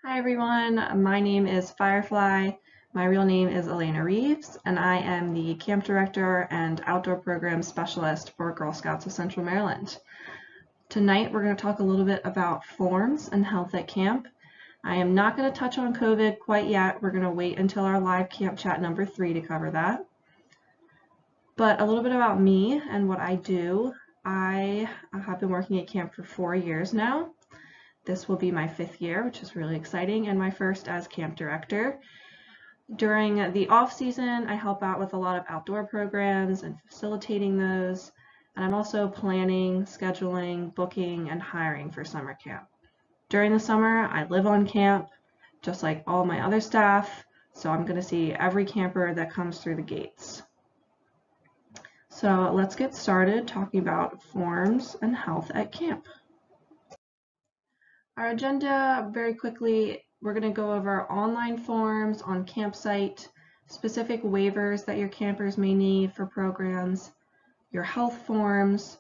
Hi everyone, my name is Firefly. My real name is Elena Reeves, and I am the Camp Director and Outdoor Program Specialist for Girl Scouts of Central Maryland. Tonight we're going to talk a little bit about forms and health at camp. I am not going to touch on COVID quite yet. We're going to wait until our live camp chat number 3 to cover that. But a little bit about me and what I do. I have been working at camp for 4 years now. This will be my 5th year, which is really exciting, and my first as camp director. During the off season, I help out with a lot of outdoor programs and facilitating those. And I'm also planning, scheduling, booking, and hiring for summer camp. During the summer, I live on camp, just like all my other staff. So I'm going to see every camper that comes through the gates. So let's get started talking about forms and health at camp. Our agenda, very quickly, we're going to go over online forms on campsite, specific waivers that your campers may need for programs, your health forms,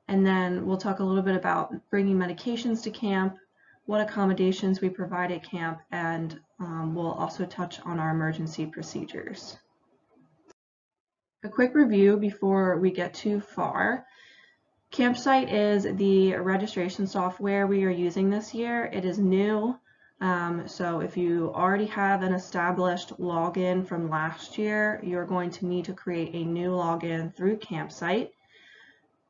and then we'll talk a little bit about bringing medications to camp, what accommodations we provide at camp, and we'll also touch on our emergency procedures. A quick review before we get too far. Campsite is the registration software we are using this year. It is new, so if you already have an established login from last year, you're going to need to create a new login through Campsite.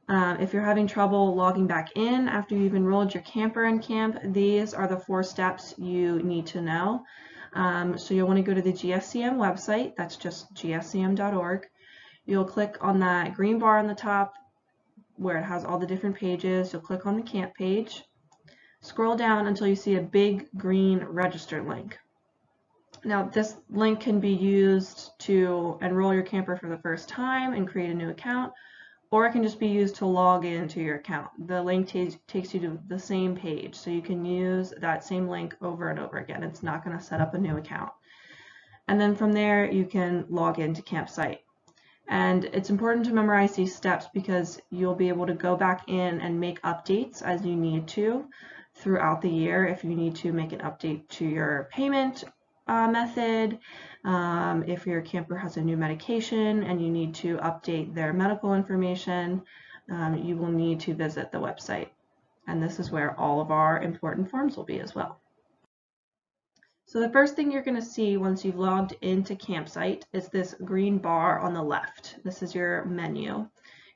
If you're having trouble logging back in after you've enrolled your camper in camp, these are the 4 steps you need to know. So you'll want to go to the GSCM website, that's just gscm.org. You'll click on that green bar on the top where it has all the different pages. You'll click on the camp page, scroll down until you see a big green register link. Now this link can be used to enroll your camper for the first time and create a new account, or it can just be used to log into your account. The link takes you to the same page, so you can use that same link over and over again. It's not going to set up a new account. And then from there you can log into Campsite. And it's important to memorize these steps because you'll be able to go back in and make updates as you need to throughout the year. If you need to make an update to your payment method, if your camper has a new medication and you need to update their medical information, you will need to visit the website. And this is where all of our important forms will be as well. So the first thing you're going to see once you've logged into Campsite is this green bar on the left. This is your menu.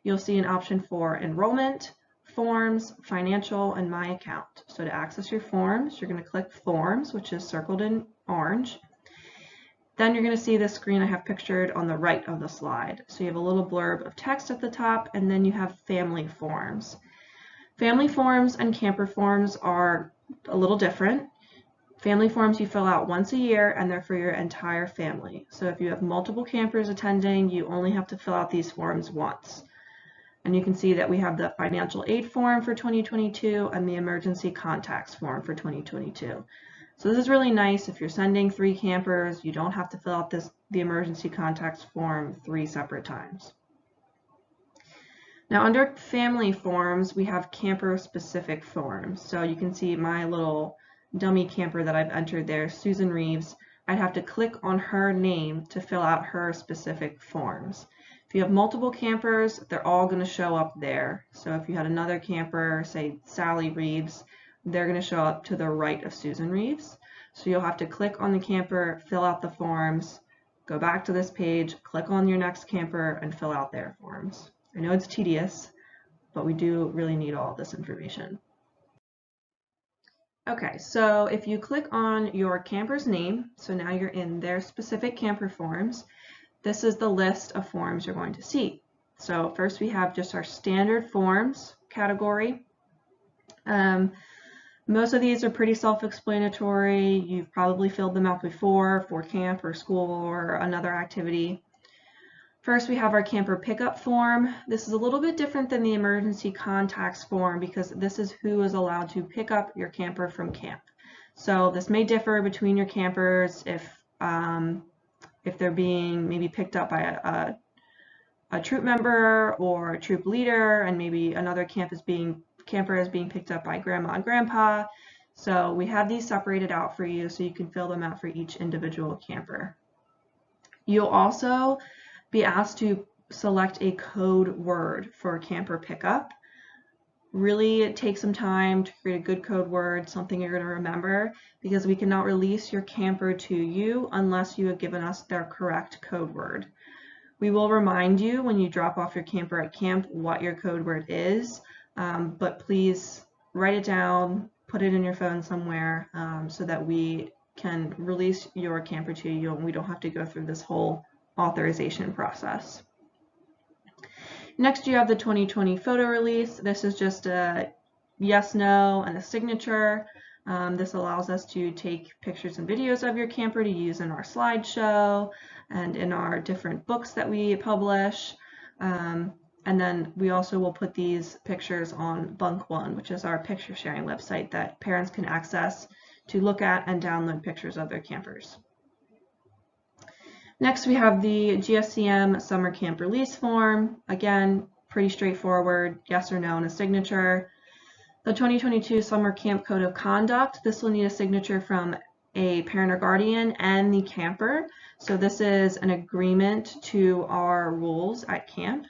You'll see an option for enrollment, forms, financial, and my account. So to access your forms, you're going to click forms, which is circled in orange. Then you're going to see this screen I have pictured on the right of the slide. So you have a little blurb of text at the top, and then you have family forms. Family forms and camper forms are a little different. Family forms you fill out once a year and they're for your entire family. So if you have multiple campers attending, you only have to fill out these forms once. And you can see that we have the financial aid form for 2022 and the emergency contacts form for 2022. So this is really nice. If you're sending 3 campers, you don't have to fill out the emergency contacts form 3 separate times. Now under family forms, we have camper specific forms. So you can see my little dummy camper that I've entered there, Susan Reeves. I'd have to click on her name to fill out her specific forms. If you have multiple campers, they're all going to show up there. So if you had another camper, say Sally Reeves, they're going to show up to the right of Susan Reeves. So you'll have to click on the camper, fill out the forms, go back to this page, click on your next camper, and fill out their forms. I know it's tedious, but we do really need all this information. Okay, so if you click on your camper's name, so now you're in their specific camper forms, this is the list of forms you're going to see. So first we have just our standard forms category. Most of these are pretty self-explanatory. You've probably filled them out before for camp or school or another activity. First, we have our camper pickup form. This is a little bit different than the emergency contacts form because this is who is allowed to pick up your camper from camp. So this may differ between your campers if they're being maybe picked up by a troop member or a troop leader, and maybe another camper is being picked up by grandma and grandpa. So we have these separated out for you so you can fill them out for each individual camper. You'll also be asked to select a code word for camper pickup. Really take some time to create a good code word, something you're going to remember, because we cannot release your camper to you unless you have given us their correct code word. We will remind you when you drop off your camper at camp what your code word is, but please write it down, put it in your phone somewhere so that we can release your camper to you and we don't have to go through this whole authorization process. Next, you have the 2020 photo release. This is just a yes, no, and a signature. This allows us to take pictures and videos of your camper to use in our slideshow and in our different books that we publish. And then we also will put these pictures on Bunk One, which is our picture sharing website that parents can access to look at and download pictures of their campers. Next, we have the GSCM Summer Camp Release Form. Again, pretty straightforward, yes or no and a signature. The 2022 Summer Camp Code of Conduct. This will need a signature from a parent or guardian and the camper. So this is an agreement to our rules at camp.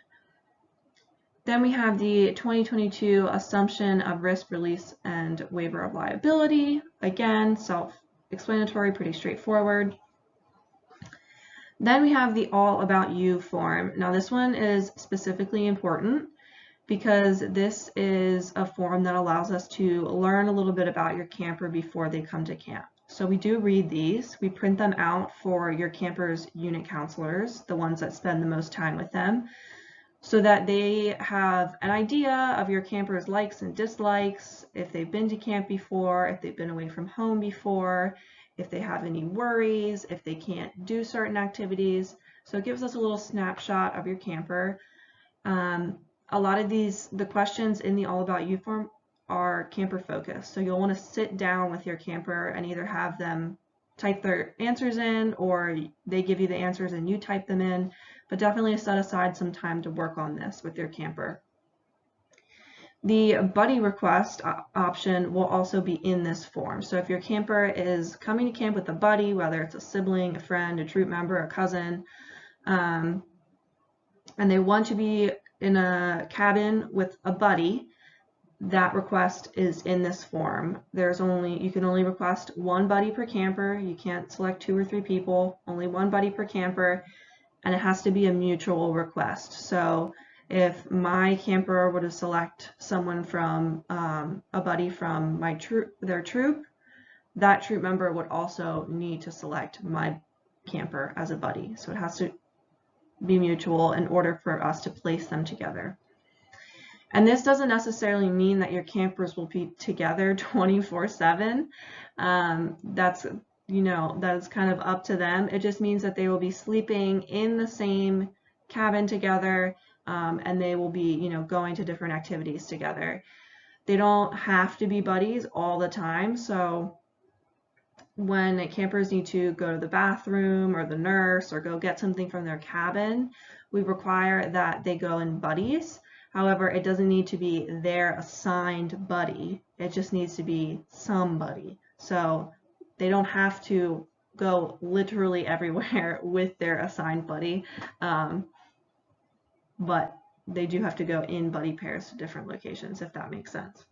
Then we have the 2022 Assumption of Risk Release and Waiver of Liability. Again, self-explanatory, pretty straightforward. Then we have the All About You form. Now this one is specifically important because this is a form that allows us to learn a little bit about your camper before they come to camp. So we do read these. We print them out for your camper's unit counselors, the ones that spend the most time with them, so that they have an idea of your camper's likes and dislikes, if they've been to camp before, if they've been away from home before, if they have any worries, if they can't do certain activities. So it gives us a little snapshot of your camper. A lot of the questions in the All About You form are camper focused. So you'll want to sit down with your camper and either have them type their answers in or they give you the answers and you type them in, but definitely set aside some time to work on this with your camper. The buddy request option will also be in this form. So if your camper is coming to camp with a buddy, whether it's a sibling, a friend, a troop member, a cousin, and they want to be in a cabin with a buddy, that request is in this form. You can only request one buddy per camper. You can't select 2 or 3 people, only one buddy per camper, and it has to be a mutual request. So if my camper were to select someone from a buddy from their troop, that troop member would also need to select my camper as a buddy. So it has to be mutual in order for us to place them together. And this doesn't necessarily mean that your campers will be together 24/7. That's kind of up to them. It just means that they will be sleeping in the same cabin together, and they will be, going to different activities together. They don't have to be buddies all the time. So when campers need to go to the bathroom or the nurse or go get something from their cabin, we require that they go in buddies. However, it doesn't need to be their assigned buddy. It just needs to be somebody. So they don't have to go literally everywhere with their assigned buddy, but they do have to go in buddy pairs to different locations, if that makes sense.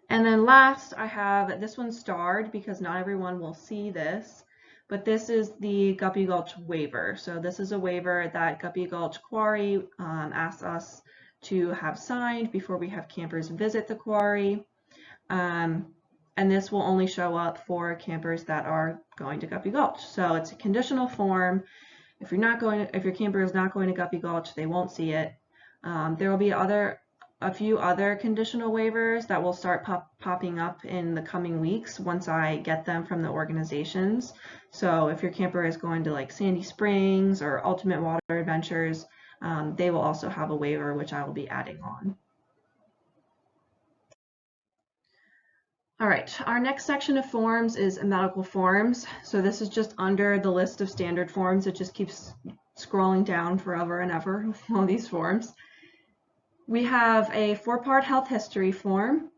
And then last, I have this one starred because not everyone will see this, but this is the Guppy Gulch waiver. So this is a waiver that Guppy Gulch Quarry asks us to have signed before we have campers visit the quarry. And this will only show up for campers that are going to Guppy Gulch. So it's a conditional form. If your camper is not going to Guppy Gulch, they won't see it. There will be a few other conditional waivers that will start popping up in the coming weeks once I get them from the organizations. So if your camper is going to like Sandy Springs or Ultimate Water Adventures, they will also have a waiver which I will be adding on. All right, our next section of forms is medical forms. So this is just under the list of standard forms. It just keeps scrolling down forever and ever, all these forms. We have a 4-part health history form.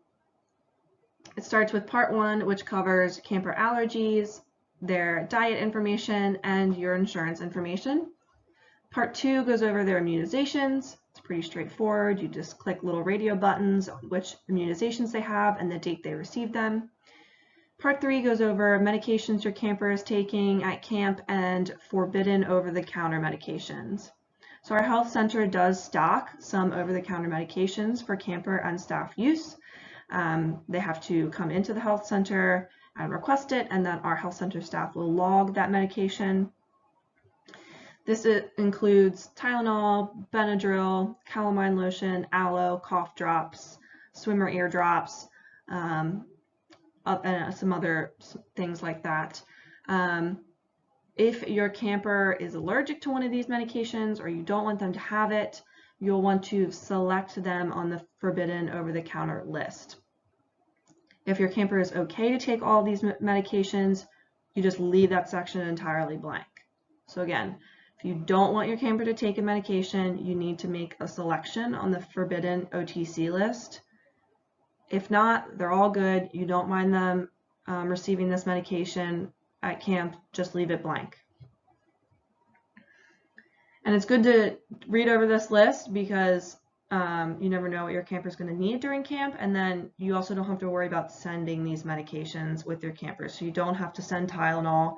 It starts with part 1, which covers camper allergies, their diet information, and your insurance information. Part 2 goes over their immunizations. It's pretty straightforward. You just click little radio buttons on which immunizations they have and the date they received them. Part 3 goes over medications your camper is taking at camp and forbidden over-the-counter medications. So our health center does stock some over-the-counter medications for camper and staff use. They have to come into the health center and request it, and then our health center staff will log that medication. This includes Tylenol, Benadryl, calamine lotion, aloe, cough drops, swimmer ear drops, and some other things like that. If your camper is allergic to one of these medications or you don't want them to have it, you'll want to select them on the forbidden over-the-counter list. If your camper is okay to take all these medications, you just leave that section entirely blank. So again, if you don't want your camper to take a medication, you need to make a selection on the forbidden OTC list. If not, they're all good. You don't mind them receiving this medication at camp, just leave it blank. And it's good to read over this list because you never know what your camper is going to need during camp, and then you also don't have to worry about sending these medications with your camper. So you don't have to send Tylenol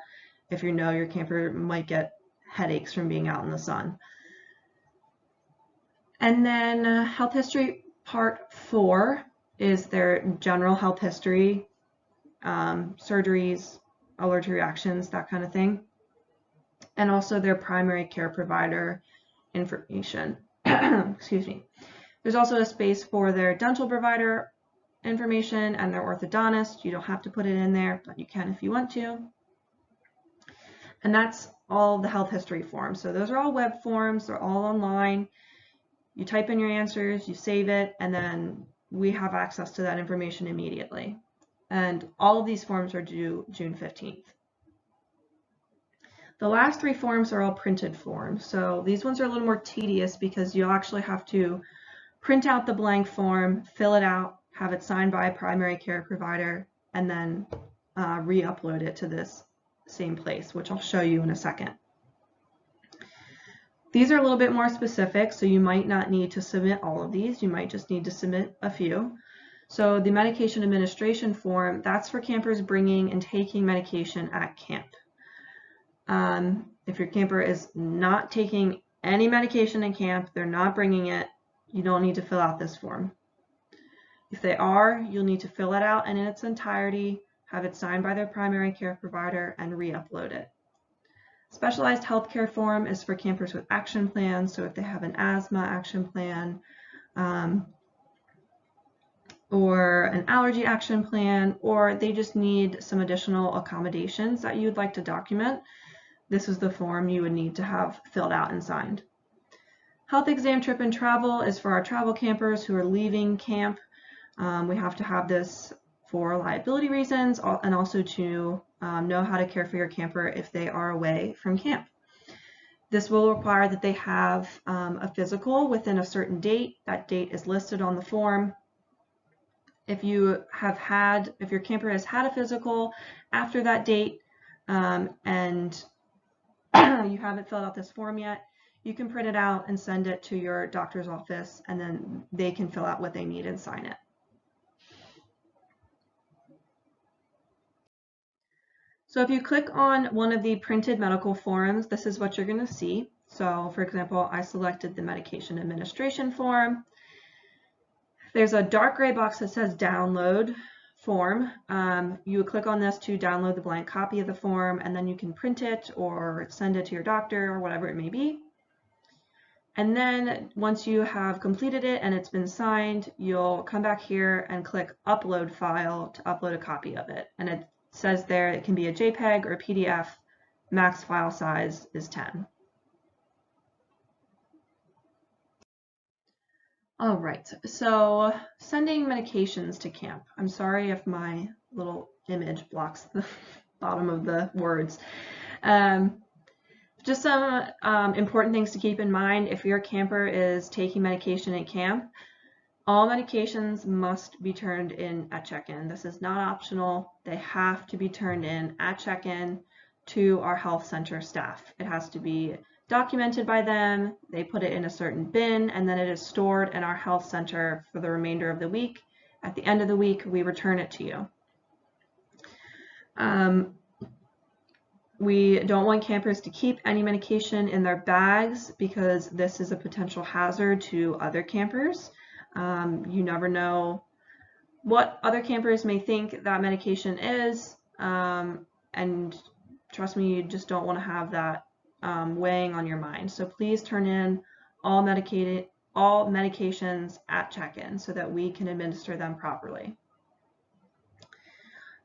if you know your camper might get headaches from being out in the sun. And then health history part 4 is their general health history, surgeries, allergy reactions, that kind of thing, and also their primary care provider information. Excuse me. There's also a space for their dental provider information and their orthodontist. You don't have to put it in there, but you can if you want to. And that's all the health history forms. So those are all web forms. They're all online. You type in your answers, you save it, and then we have access to that information immediately. And all of these forms are due June 15th. The last 3 forms are all printed forms. So these ones are a little more tedious because you'll actually have to print out the blank form, fill it out, have it signed by a primary care provider, and then re-upload it to this same place, which I'll show you in a second. These are a little bit more specific, so you might not need to submit all of these. You might just need to submit a few. So the medication administration form, that's for campers bringing and taking medication at camp. If your camper is not taking any medication in camp, they're not bringing it, you don't need to fill out this form. If they are, you'll need to fill it out in its entirety, have it signed by their primary care provider, and re-upload it. Specialized healthcare form is for campers with action plans, so if they have an asthma action plan, or an allergy action plan, or they just need some additional accommodations that you'd like to document, this is the form you would need to have filled out and signed. Health exam trip and travel is for our travel campers who are leaving camp. We have to have this for liability reasons and also to know how to care for your camper if they are away from camp. This will require that they have a physical within a certain date. That date is listed on the form. If your camper has had a physical after that date and you haven't filled out this form yet, you can print it out and send it to your doctor's office, and then they can fill out what they need and sign it. So if you click on one of the printed medical forms, this is what you're going to see. So for example, I selected the medication administration form. There's a dark gray box that says download form. You would click on this to download the blank copy of the form, and then you can print it or send it to your doctor or whatever it may be. And then once you have completed it and it's been signed, you'll come back here and click upload file to upload a copy of it. And it says there it can be a JPEG or a PDF. Max file size is 10. All right, so sending medications to camp. I'm sorry if my little image blocks the bottom of the words. Just some important things to keep in mind if your camper is taking medication at camp. All medications must be turned in at check-in. This is not optional. They have to be turned in at check-in to our health center staff. It has to be documented by them. They put it in a certain bin, and then it is stored in our health center for the remainder of the week. At the end of the week, we return it to you. We don't want campers to keep any medication in their bags because this is a potential hazard to other campers. You never know what other campers may think that medication is, and trust me, you just don't want to have that weighing on your mind. So please turn in all medications at check-in so that we can administer them properly.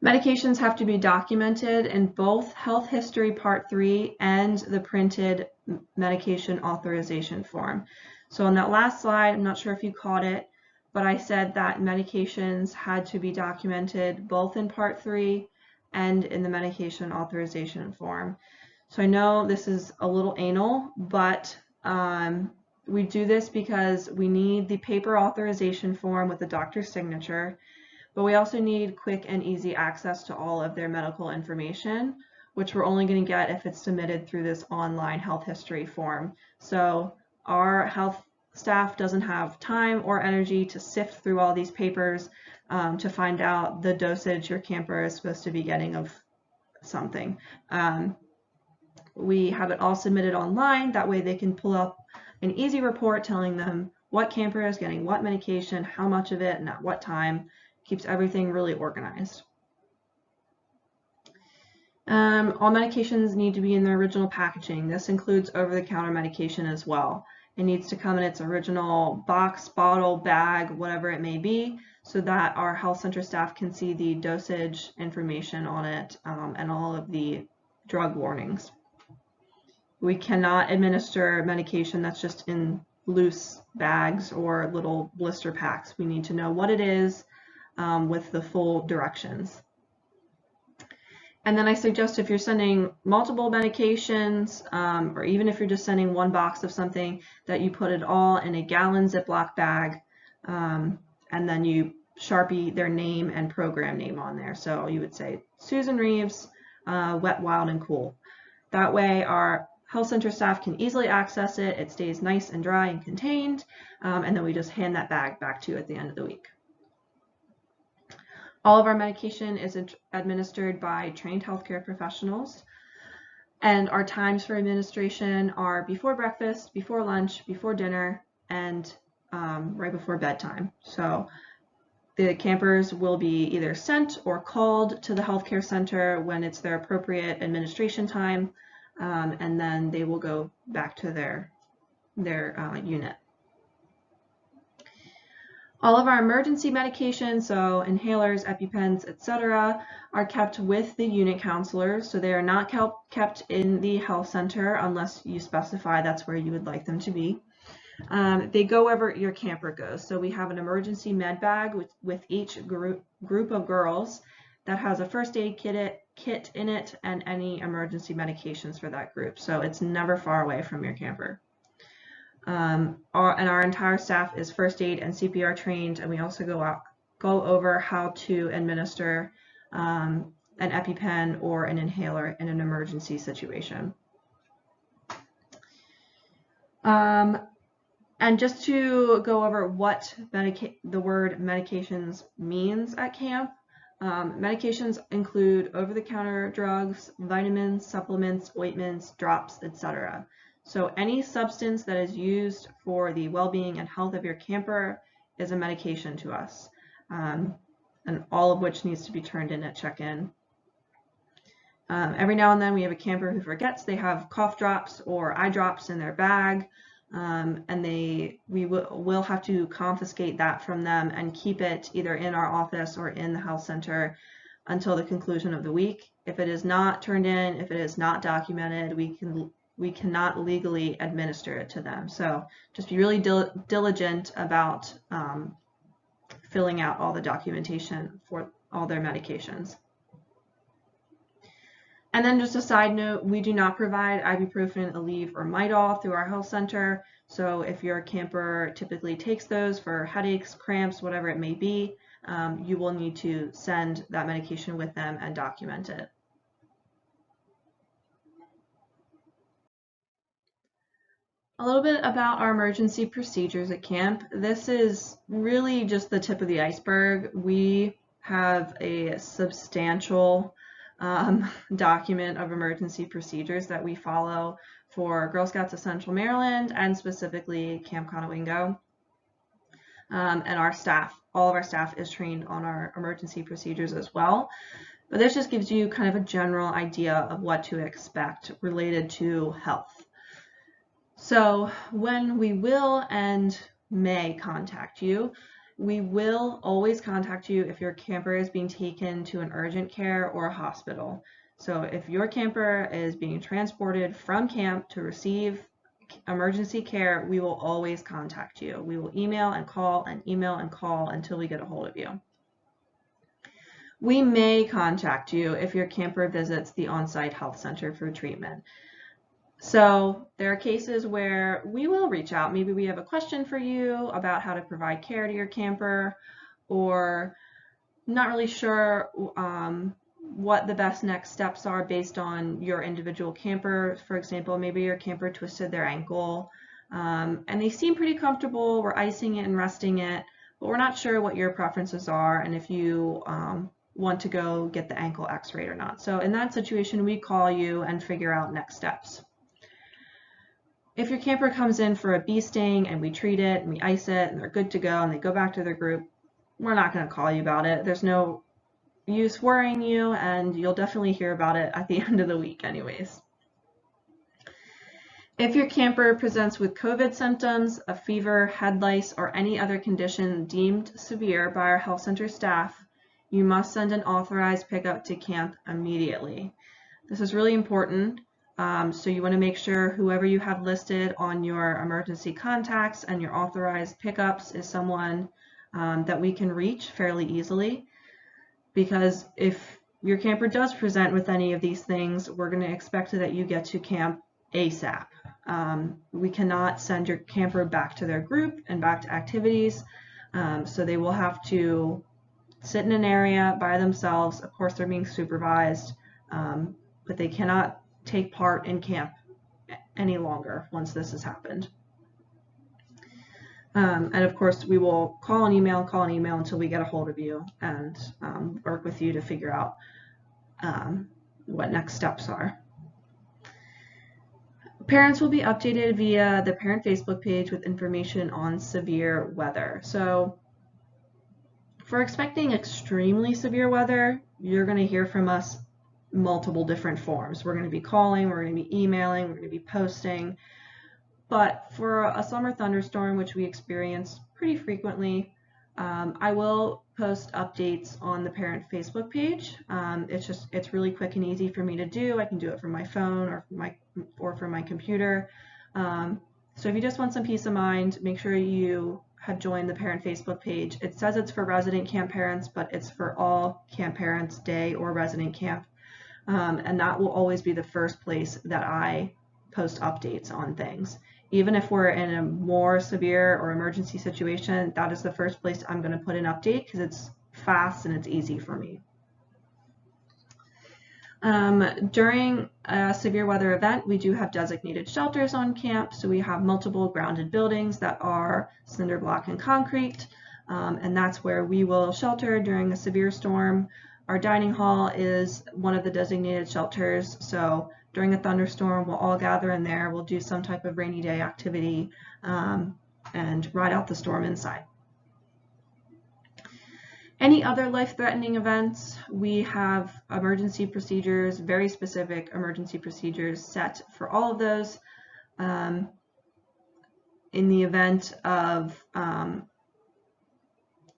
Medications have to be documented in both Health History Part 3 and the printed medication authorization form. So on that last slide, I'm not sure if you caught it, but I said that medications had to be documented both in Part 3 and in the medication authorization form. So I know this is a little anal, but we do this because we need the paper authorization form with the doctor's signature, but we also need quick and easy access to all of their medical information, which we're only going to get if it's submitted through this online health history form. So our health staff doesn't have time or energy to sift through all these papers to find out the dosage your camper is supposed to be getting of something. We have it all submitted online. That way they can pull up an easy report telling them what camper is getting what medication, how much of it, and at what time. Keeps everything really organized. All medications need to be in their original packaging. This includes over-the-counter medication as well. It needs to come in its original box, bottle, bag, whatever it may be, so that our health center staff can see the dosage information on it and all of the drug warnings. We cannot administer medication that's just in loose bags or little blister packs. We need to know what it is with the full directions. And then I suggest if you're sending multiple medications, or even if you're just sending one box of something, that you put it all in a gallon Ziploc bag, and then you Sharpie their name and program name on there. So you would say Susan Reeves, Wet, Wild, and Cool. That way our health center staff can easily access it. It stays nice and dry and contained, and then we just hand that bag back to you at the end of the week. All of our medication is administered by trained healthcare professionals, and our times for administration are before breakfast, before lunch, before dinner, and right before bedtime. So the campers will be either sent or called to the healthcare center when it's their appropriate administration time, and then they will go back to their unit. All of our emergency medications, so inhalers, EpiPens, etc., are kept with the unit counselors, so they are not kept in the health center unless you specify that's where you would like them to be. They go wherever your camper goes. So we have an emergency med bag with each group of girls that has a first aid kit in it and any emergency medications for that group. So it's never far away from your camper. And our entire staff is first aid and CPR trained, and we also go over how to administer an EpiPen or an inhaler in an emergency situation. And just to go over what the word medications means at camp, medications include over-the-counter drugs, vitamins, supplements, ointments, drops, etc. So any substance that is used for the well-being and health of your camper is a medication to us, and all of which needs to be turned in at check-in. Every now and then we have a camper who forgets they have cough drops or eye drops in their bag, and we will have to confiscate that from them and keep it either in our office or in the health center until the conclusion of the week. If it is not turned in, if it is not documented, we cannot legally administer it to them. So just be really diligent about filling out all the documentation for all their medications. And then just a side note, we do not provide ibuprofen, Aleve, or Midol through our health center. So if your camper typically takes those for headaches, cramps, whatever it may be, you will need to send that medication with them and document it. A little bit about our emergency procedures at camp. This is really just the tip of the iceberg. We have a substantial document of emergency procedures that we follow for Girl Scouts of Central Maryland and specifically Camp Conowingo. And our staff, all of our staff is trained on our emergency procedures as well. But this just gives you kind of a general idea of what to expect related to health. So when we will and may contact you, we will always contact you if your camper is being taken to an urgent care or a hospital. So if your camper is being transported from camp to receive emergency care, we will always contact you. We will email and call and email and call until we get a hold of you. We may contact you if your camper visits the on-site health center for treatment. So there are cases where we will reach out. Maybe we have a question for you about how to provide care to your camper, or not really sure what the best next steps are based on your individual camper. For example, maybe your camper twisted their ankle and they seem pretty comfortable. We're icing it and resting it, but we're not sure what your preferences are and if you want to go get the ankle x-rayed or not. So in that situation, we call you and figure out next steps. If your camper comes in for a bee sting and we treat it and we ice it and they're good to go and they go back to their group, we're not going to call you about it. There's no use worrying you, and you'll definitely hear about it at the end of the week anyways. If your camper presents with COVID symptoms, a fever, head lice, or any other condition deemed severe by our health center staff, you must send an authorized pickup to camp immediately. This is really important. So you want to make sure whoever you have listed on your emergency contacts and your authorized pickups is someone that we can reach fairly easily. Because if your camper does present with any of these things, we're going to expect that you get to camp ASAP. We cannot send your camper back to their group and back to activities. So they will have to sit in an area by themselves. Of course, they're being supervised, but they cannot take part in camp any longer once this has happened. And of course, we will call and email until we get a hold of you and work with you to figure out what next steps are. Parents will be updated via the parent Facebook page with information on severe weather. So if we're expecting extremely severe weather, you're going to hear from us multiple different forms. We're going to be calling, we're going to be emailing, we're going to be posting. But for a summer thunderstorm, which we experience pretty frequently, I will post updates on the parent Facebook page. It's really quick and easy for me to do. I can do it from my phone or from my computer. So if you just want some peace of mind, make sure you have joined the parent Facebook page. It says it's for resident camp parents, but it's for all camp parents, day or resident camp. And that will always be the first place that I post updates on things. Even if we're in a more severe or emergency situation, that is the first place I'm going to put an update because it's fast and it's easy for me. During a severe weather event, we do have designated shelters on camp. So we have multiple grounded buildings that are cinder block and concrete, and that's where we will shelter during a severe storm. Our dining hall is one of the designated shelters, so during a thunderstorm, we'll all gather in there, we'll do some type of rainy day activity, and ride out the storm inside. Any other life-threatening events, we have emergency procedures, very specific emergency procedures set for all of those. In the event of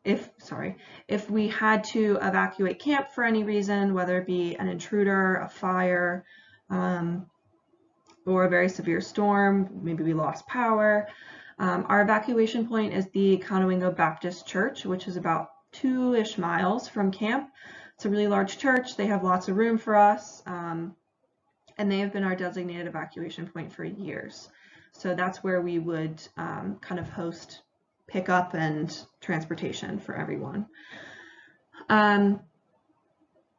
if we had to evacuate camp for any reason, whether it be an intruder, a fire, or a very severe storm, maybe we lost power, our evacuation point is the Conowingo Baptist Church, which is about 2-ish miles from camp. It's a really large church. They have lots of room for us. and they have been our designated evacuation point for years. So that's where we would kind of host pickup and transportation for everyone.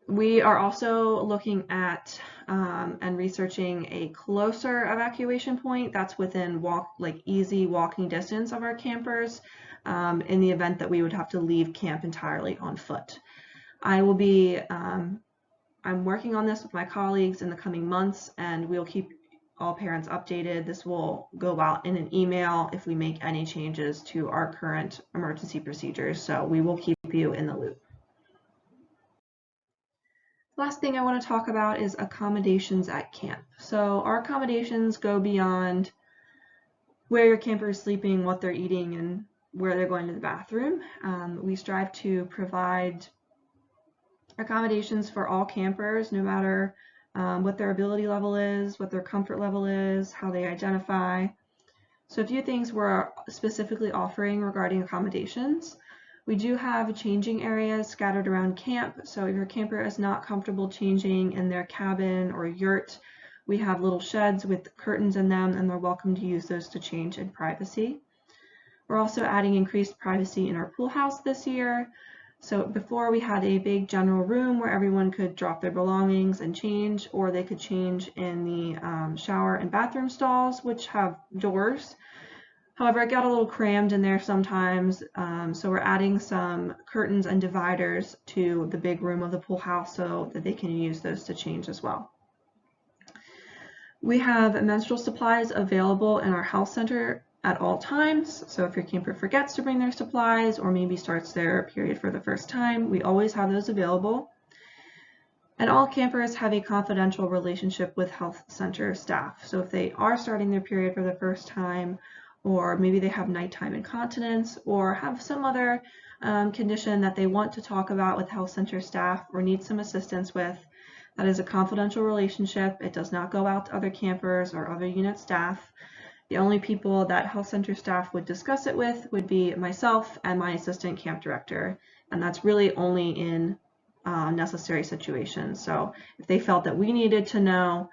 We are also looking at and researching a closer evacuation point that's within easy walking distance of our campers in the event that we would have to leave camp entirely on foot. I will be, I'm working on this with my colleagues in the coming months, and we'll keep all parents updated. This will go out in an email if we make any changes to our current emergency procedures, so we will keep you in the loop. Last thing I want to talk about is accommodations at camp. So our accommodations go beyond where your camper is sleeping, what they're eating, and where they're going to the bathroom. We strive to provide accommodations for all campers, no matter what their ability level is, what their comfort level is, how they identify. So a few things we're specifically offering regarding accommodations. We do have changing areas scattered around camp, so if your camper is not comfortable changing in their cabin or yurt, we have little sheds with curtains in them, and they're welcome to use those to change in privacy. We're also adding increased privacy in our pool house this year. So before we had a big general room where everyone could drop their belongings and change, or they could change in the shower and bathroom stalls, which have doors. However, it got a little crammed in there sometimes, so we're adding some curtains and dividers to the big room of the pool house so that they can use those to change as well. We have menstrual supplies available in our health center at all times, so if your camper forgets to bring their supplies or maybe starts their period for the first time, we always have those available. And all campers have a confidential relationship with health center staff, so if they are starting their period for the first time, or maybe they have nighttime incontinence or have some other condition that they want to talk about with health center staff or need some assistance with, that is a confidential relationship. It does not go out to other campers or other unit staff. The only people that health center staff would discuss it with would be myself and my assistant camp director, and that's really only in necessary situations. So if they felt that we needed to know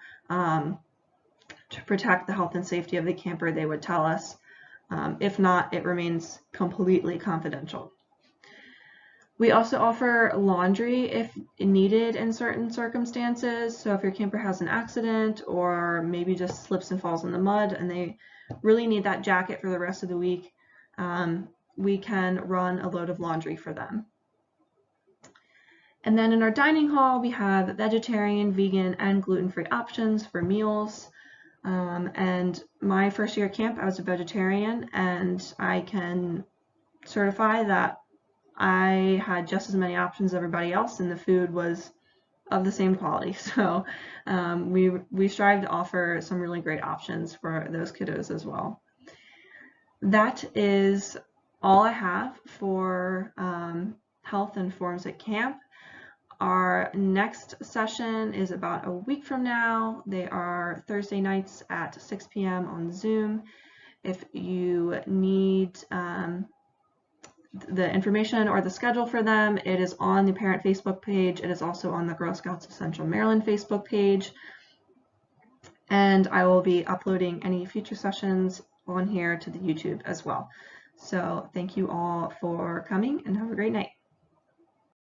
to protect the health and safety of the camper, they would tell us. If not, it remains completely confidential. We also offer laundry if needed in certain circumstances. So if your camper has an accident or maybe just slips and falls in the mud and they really need that jacket for the rest of the week, we can run a load of laundry for them. And then in our dining hall, we have vegetarian, vegan, and gluten-free options for meals. And my first year at camp, I was a vegetarian, and I can certify that I had just as many options as everybody else, and the food was of the same quality. So we strive to offer some really great options for those kiddos as well. That is all I have for health and forms at camp. Our next session is about a week from now. They are Thursday nights at 6 p.m. on Zoom. If you need the information or the schedule for them, it is on the parent Facebook page. It is also on the Girl Scouts of Central Maryland Facebook page. And I will be uploading any future sessions on here to the YouTube as well. So thank you all for coming, and have a great night.